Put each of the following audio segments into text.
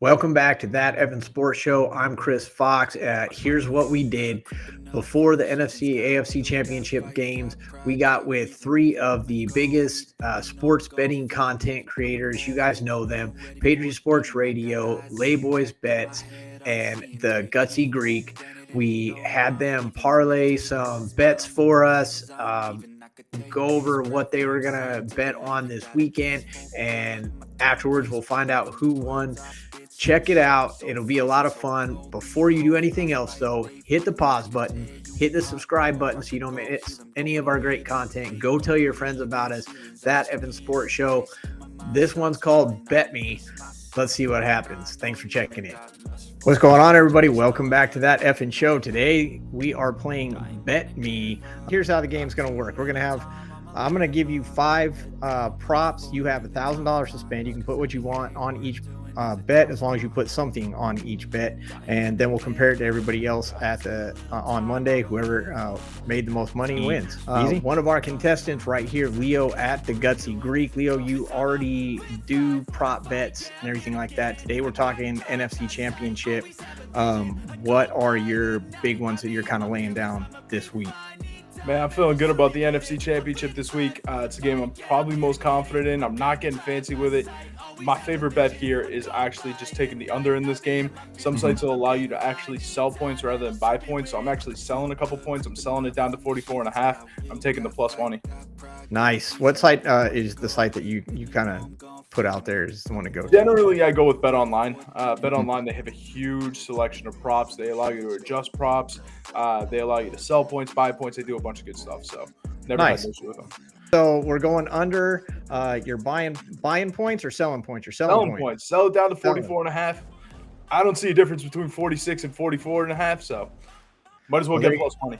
Welcome back to that EFIN Sports Show. I'm Chris Fox. Here's what we did before the NFC AFC Championship games. We got with three of the biggest sports betting content creators. You guys know them: Patriot Sports Radio, Layboys Bets, and the Gutsy Greek. We had them parlay some bets for us. Go over what they were gonna bet on this weekend, and afterwards we'll find out who won. Check it out. It'll be a lot of fun. Before you do anything else, though, hit the pause button, hit the subscribe button so you don't miss any of our great content. Go tell your friends about us. That EFIN Sports Show. This one's called Bet Me. Let's see what happens. Thanks for checking in. What's going on, everybody? Welcome back to that EFIN Show. Today, we are playing Bet Me. Here's how the game's going to work. I'm going to give you five props. You have $1,000 to spend. You can put what you want on each bet, as long as you put something on each bet, and then we'll compare it to everybody else at the on Monday. Whoever made the most money wins. Easy. One of our contestants right here, Leo at the Gutsy Greek. Leo, you already do prop bets and everything like that. Today we're talking NFC Championship. What are your big ones that you're kind of laying down this week? Man, I'm feeling good about the NFC Championship this week. It's a game I'm probably most confident in. I'm not getting fancy with it. My favorite bet here is actually just taking the under in this game. Some sites will allow you to actually sell points rather than buy points. So I'm actually selling a couple points. I'm selling it down to 44.5. I'm taking the plus money. Nice. What site is the site that you kind of put out there is the one to go to? Generally, I go with Bet Online. Bet Online, they have a huge selection of props. They allow you to adjust props. They allow you to sell points, buy points. They do a bunch of good stuff. So never had an issue with them. So we're going under. You're buying points or selling points? You're selling points. Sell it down to 44.5. I don't see a difference between 46 and 44.5. So might as well get plus money.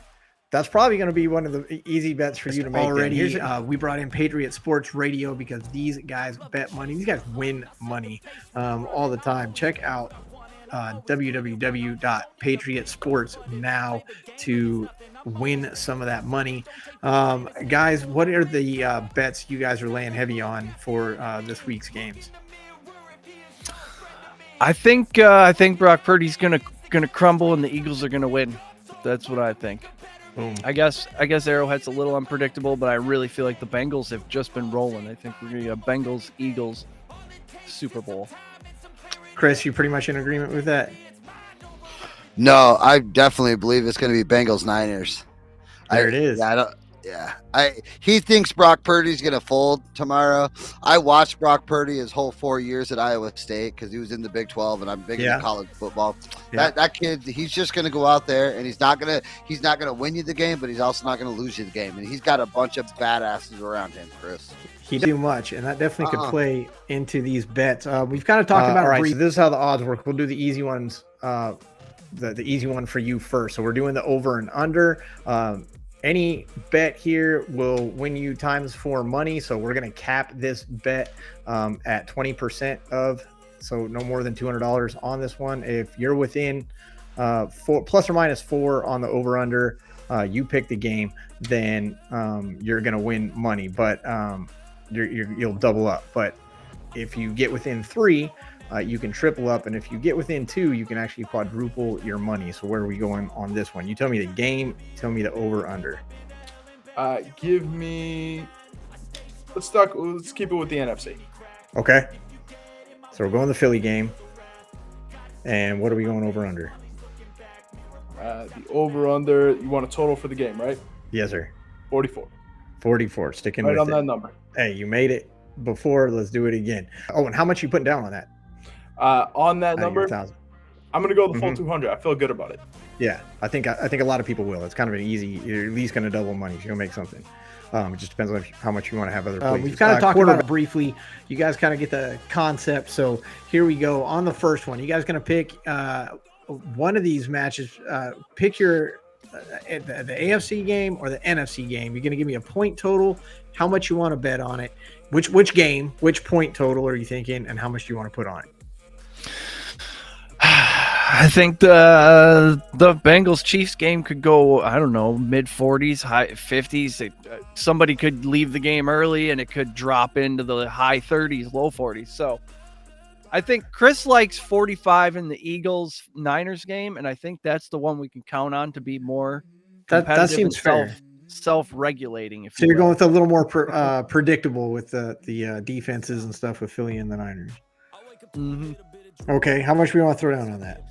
That's probably going to be one of the easy bets for you to make. Already, we brought in Patriot Sports Radio because these guys bet money. These guys win money all the time. Check out www.patriotsports now to win some of that money. Guys, what are the bets you guys are laying heavy on for this week's games? I think Brock Purdy's gonna crumble and the Eagles are gonna win. That's what I think. Boom. I guess Arrowhead's a little unpredictable, but I really feel like the Bengals have just been rolling. I think we're gonna get Bengals Eagles Super Bowl. Chris, you pretty much in agreement with that? No, I definitely believe it's going to be Bengals Niners. There it is. He thinks Brock Purdy's going to fold tomorrow. I watched Brock Purdy his whole 4 years at Iowa State because he was in the Big 12, and I'm big into college football. Yeah. That kid, he's just going to go out there, and he's not going to win you the game, but he's also not going to lose you the game. And he's got a bunch of badasses around him, Chris. He doesn't do much, and that definitely could play into these bets. We've kind of talked about. All right, so this is how the odds work. We'll do the easy ones. The easy one for you first. So we're doing the over and under. Any bet here will win you times 4 money. So we're going to cap this bet at 20% of, so no more than $200 on this one. If you're within 4 plus or minus 4 on the over under, you pick the game, then you're going to win money, but you'll double up. But if you get within 3, you can triple up, and if you get within 2, you can actually quadruple your money. So where are we going on this one? You tell me the game, tell me the over under. Let's keep it with the NFC. Okay. So we're going the Philly game. And what are we going over under? The over under, you want a total for the game, right? Yes, sir. 44. Sticking right with on it. That number. Hey, you made it before. Let's do it again. Oh, and how much you putting down on that? On that number, I'm going to go the full 200. I feel good about it. Yeah, I think a lot of people will. It's kind of an easy. You're at least going to double money. You're going to make something. It just depends on how much you want to have other places. We've kind of talked about it briefly. You guys kind of get the concept. So here we go on the first one. You guys going to pick one of these matches. Pick your the AFC game or the NFC game. You're going to give me a point total, how much you want to bet on it, which game, which point total are you thinking, and how much do you want to put on it? I think the Bengals Chiefs game could go, I don't know, mid 40s, high 50s. Somebody could leave the game early and it could drop into the high 30s, low 40s. So I think Chris likes 45 in the Eagles-Niners game, and I think that's the one we can count on to be more competitive that seems and fair. Self-regulating. So you're going with a little more predictable with the defenses and stuff with Philly and the Niners. Mm-hmm. Okay, how much do we want to throw down on that?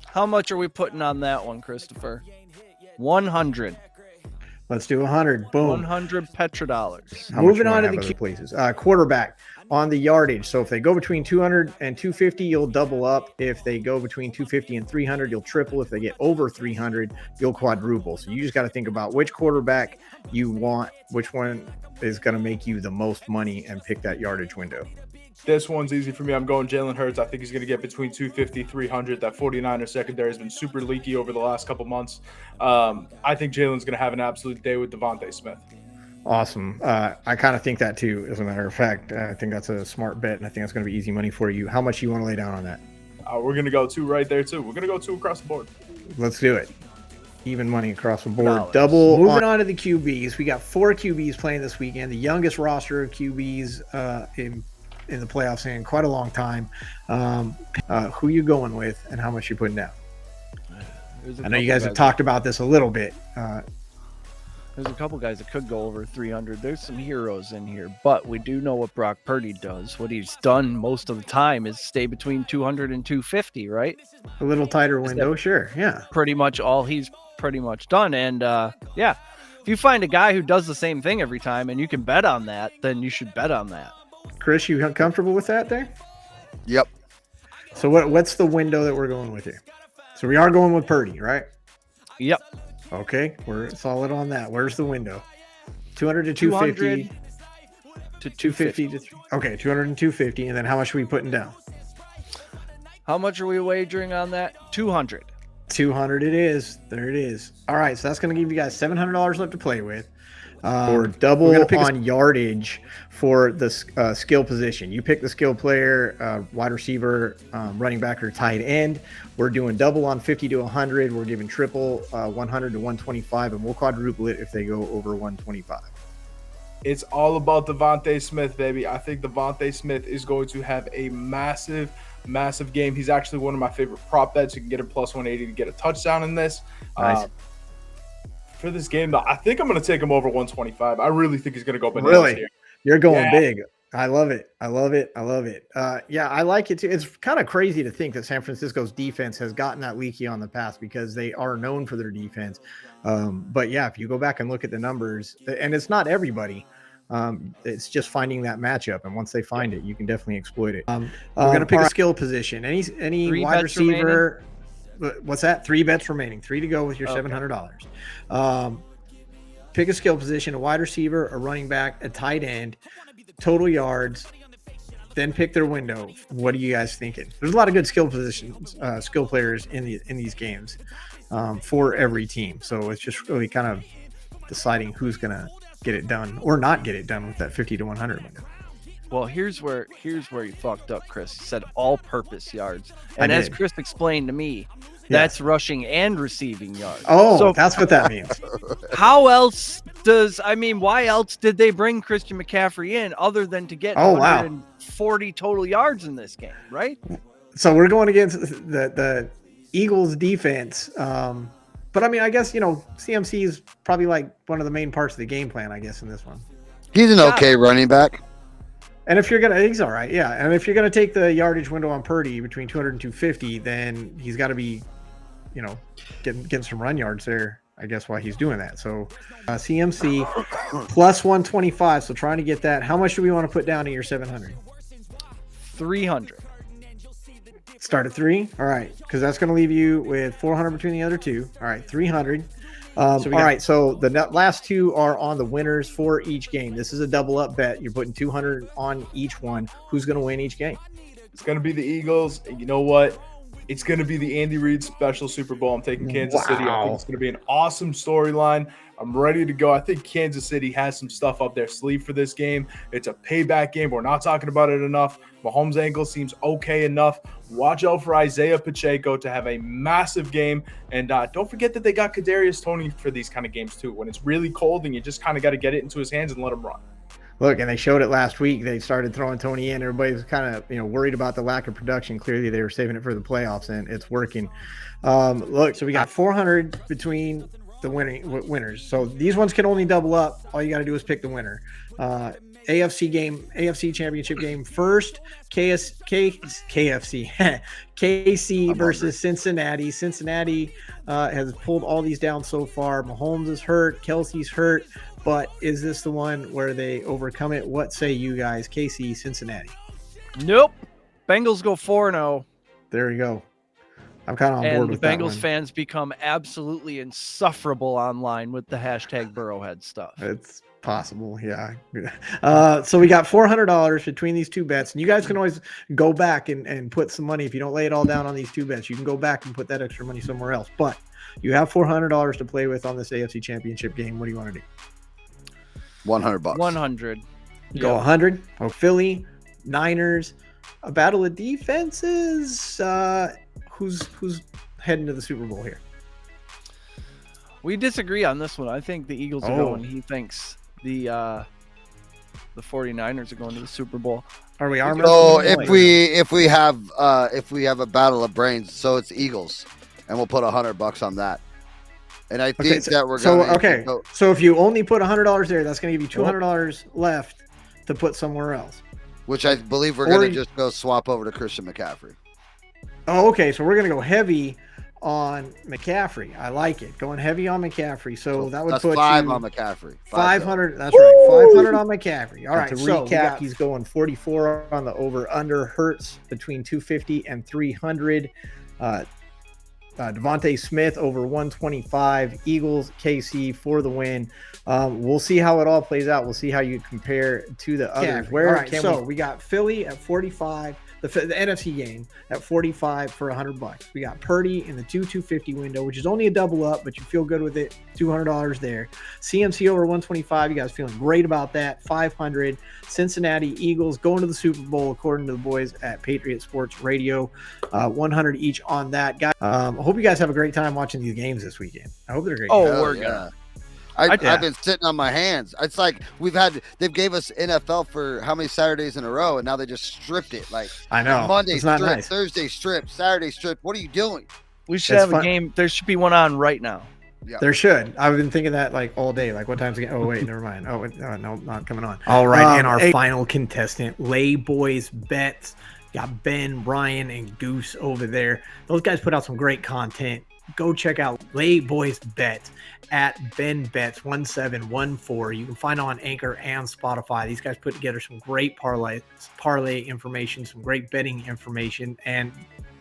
How much are we putting on that one, Christopher? 100. Let's do 100. Boom. 100 petrodollars. Moving on to the places. Quarterback on the yardage. So if they go between 200 and 250, you'll double up. If they go between 250 and 300, you'll triple. If they get over 300, you'll quadruple. So you just got to think about which quarterback you want, which one is going to make you the most money, and pick that yardage window. This one's easy for me. I'm going Jalen Hurts. I think he's going to get between 250, 300. That 49er secondary has been super leaky over the last couple months. I think Jalen's going to have an absolute day with Devontae Smith. Awesome. I kind of think that too, as a matter of fact. I think that's a smart bet, and I think that's going to be easy money for you. How much you want to lay down on that? We're going to go 2 right there, too. We're going to go 2 across the board. Let's do it. Even money across the board. Double. Moving on to the QBs. We got 4 QBs playing this weekend. The youngest roster of QBs in the playoffs in quite a long time. Who you going with, and how much you putting down? I know you guys have talked about this a little bit. There's a couple guys that could go over 300. There's some heroes in here, but we do know what Brock Purdy does. What he's done most of the time is stay between 200 and 250, right? A little tighter window, sure, yeah. Pretty much all he's pretty much done. And yeah, if you find a guy who does the same thing every time and you can bet on that, then you should bet on that. Chris, you comfortable with that there? Yep. So what's the window that we're going with here? So we are going with Purdy, right? Yep. Okay, we're solid on that. Where's the window? 200 to 250 to 250 to okay, 200 and 250, and then how much are we putting down? How much are we wagering on that? 200. 200 it is. There it is. All right, so that's going to give you guys $700 left to play with. Or double on yardage for the skill position. You pick the skill player, wide receiver, running back, or tight end. We're doing double on 50 to 100. We're giving triple 100 to 125, and we'll quadruple it if they go over 125. It's all about Devontae Smith, baby. I think Devontae Smith is going to have a massive game. He's actually one of my favorite prop bets. You can get him plus 180 to get a touchdown in this. Nice. For this game, though, I think I'm going to take him over 125. I really think he's going to go bananas here. You're going big. I love it. I love it. Yeah, I like it too. It's kind of crazy to think that San Francisco's defense has gotten that leaky on the pass because they are known for their defense. But yeah, if you go back and look at the numbers, and it's not everybody, it's just finding that matchup. And once they find it, you can definitely exploit it. We're going to pick a skill position. Any wide receiver. Remaining? What's that? 3 bets remaining. 3 to go with your $700. Pick a skill position, a wide receiver, a running back, a tight end, total yards, then pick their window. What are you guys thinking? There's a lot of good skill positions, skill players in these games for every team. So it's just really kind of deciding who's going to get it done or not get it done with that 50 to 100 window. Well, here's where you fucked up, Chris. He said all-purpose yards. And as Chris explained to me, that's rushing and receiving yards. Oh, so that's what that means. How else why else did they bring Christian McCaffrey in other than to get 140 total yards in this game, right? So we're going against the Eagles defense. But I mean, I guess, CMC is probably like one of the main parts of the game plan, I guess, in this one. He's an okay running back. And if he's all right, yeah. And if you're going to take the yardage window on Purdy between 200 and 250, then he's got to be, getting some run yards there, I guess, while he's doing that. So CMC plus 125. So trying to get that. How much do we want to put down in your 700? 300. Start at 3. All right. Because that's going to leave you with 400 between the other two. All right. 300. All right, so the last 2 are on the winners for each game. This is a double up bet. You're putting 200 on each one. Who's going to win each game? It's going to be the Eagles. And you know what? It's going to be the Andy Reid special Super Bowl. I'm taking Kansas City. I think it's going to be an awesome storyline. I'm ready to go. I think Kansas City has some stuff up their sleeve for this game. It's a payback game. We're not talking about it enough. Mahomes' ankle seems okay enough. Watch out for Isaiah Pacheco to have a massive game. And don't forget that they got Kadarius Toney for these kind of games too. When it's really cold and you just kind of got to get it into his hands and let him run. Look, and they showed it last week. They started throwing Tony in. Everybody was kind of worried about the lack of production. Clearly, they were saving it for the playoffs, and it's working. Look, so we got 400 between the winners. So these ones can only double up. All you got to do is pick the winner. AFC championship game first. KC versus Cincinnati. Cincinnati has pulled all these down so far. Mahomes is hurt. Kelsey's hurt. But is this the one where they overcome it? What say you guys? KC, Cincinnati. Nope. Bengals go 4-0. There you go. I'm kind of on board with that. And the Bengals fans become absolutely insufferable online with the hashtag Burrowhead stuff. It's possible, yeah. So we got $400 between these two bets, and you guys can always go back and put some money. If you don't lay it all down on these two bets, you can go back and put that extra money somewhere else. But you have $400 to play with on this AFC Championship game. What do you want to do? $100. 100. Go 100. Oh, Philly, Niners, a battle of defenses. Who's heading to the Super Bowl here? We disagree on this one. I think the Eagles are going. He thinks the 49ers are going to the Super Bowl. Are we arm So if we have a battle of brains, so it's Eagles, and we'll put $100 on that. And I think that we're going to So if you only put $100 there, that's going to give you $200 left to put somewhere else. Which I believe we're going to just go swap over to Christian McCaffrey. Oh, okay. So we're going to go heavy on McCaffrey. I like it. Going heavy on McCaffrey. So that would put $5 on McCaffrey. 500. That's right. 500 on McCaffrey. All right. To recap, he's going 44 on the over/under. Hurts between 250 and 300. Devontae Smith over 125. Eagles, KC for the win. We'll see how it all plays out. We'll see how you compare to the others. We got Philly at 45. The NFC game at 45 for $100. We got Purdy in the 250 window, which is only a double up, but you feel good with it. $200 there. CMC over 125. You guys feeling great about that. 500. Cincinnati Eagles going to the Super Bowl, according to the boys at Patriot Sports Radio. 100 each on that. Guys, I hope you guys have a great time watching these games this weekend. I hope they're great. I've been sitting on my hands. It's like they've gave us NFL for how many Saturdays in a row, and now they just stripped it. Like, I know. Monday strip, nice. Thursday strip, Saturday strip. What are you doing? We should have a game. There should be one on right now. Yeah. There should. I've been thinking that like all day. Like, what time's the game? Oh, wait, never mind. Oh, no, not coming on. All right, and our final contestant, Lay Boys Bets. Got Ben, Ryan, and Goose over there. Those guys put out some great content. Go check out Lay Boys Bets at Ben Bets 1714. You can find on Anchor and Spotify. These guys put together some great parlay information, some great betting information, and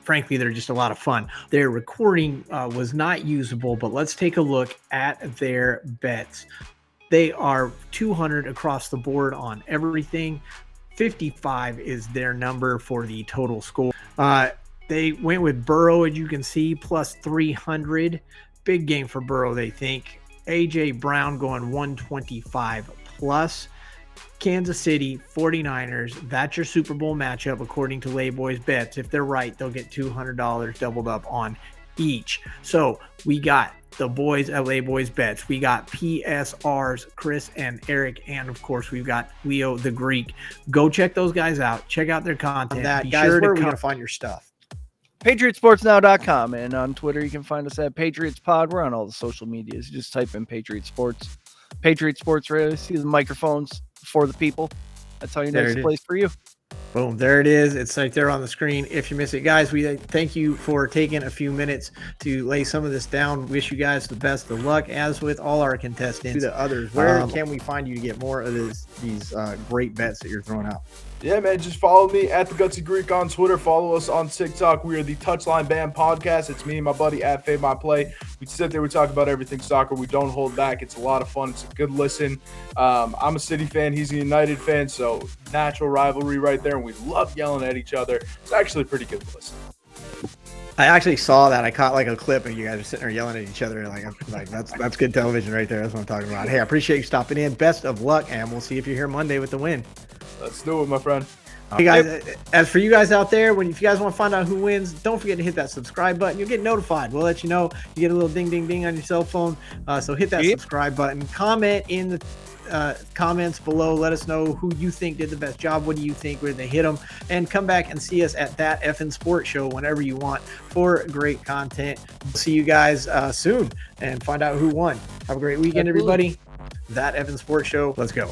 frankly, they're just a lot of fun. Their recording was not usable, but let's take a look at their bets. They are 200 across the board on everything. 55 is their number for the total score. They went with Burrow, as you can see, plus 300. Big game for Burrow, they think. A.J. Brown going 125 plus. Kansas City 49ers. That's your Super Bowl matchup, according to Lay Boys Bets. If they're right, they'll get $200 doubled up on each. So we got the boys at Lay Boys Bets. We got PSRs, Chris and Eric, and of course we've got Leo the Greek. Go check those guys out. Check out their content. Be sure to find your stuff. PatriotSportsNow.com, and on Twitter you can find us at PatriotsPod. We're on all the social medias. You just type in Patriot Sports, Patriot Sports Radio. See the microphones for the people. That's how you know it's a place for you. Boom, there it is. It's right there on the screen. If you miss it, guys, we thank you for taking a few minutes to lay some of this down. Wish you guys the best of luck, as with all our contestants. To the others, where can we find you to get more of these great bets that you're throwing out? Yeah, man, just follow me at the Gutsy Greek on Twitter. Follow us on TikTok. We are the Touchline Band Podcast. It's me and my buddy at Fade My Play. We sit there, we talk about everything soccer. We don't hold back. It's a lot of fun. It's a good listen. I'm a City fan. He's a United fan, so natural rivalry right there, and we love yelling at each other. It's actually pretty good to listen. I actually saw that. I caught like a clip of you guys are sitting there yelling at each other. Like that's good television right there. That's what I'm talking about. Hey, I appreciate you stopping in. Best of luck, and we'll see if you're here Monday with the win. Let's do it, my friend. Hey guys, as for you guys out there, if you guys want to find out who wins, don't forget to hit that subscribe button. You'll get notified. We'll let you know. You get a little ding, ding, ding on your cell phone. So hit that subscribe button. Comment in the comments below. Let us know who you think did the best job. What do you think? Where they hit them? And come back and see us at that EFIN Sports Show whenever you want for great content. See you guys soon and find out who won. Have a great weekend, everybody. That EFIN Sports Show. Let's go.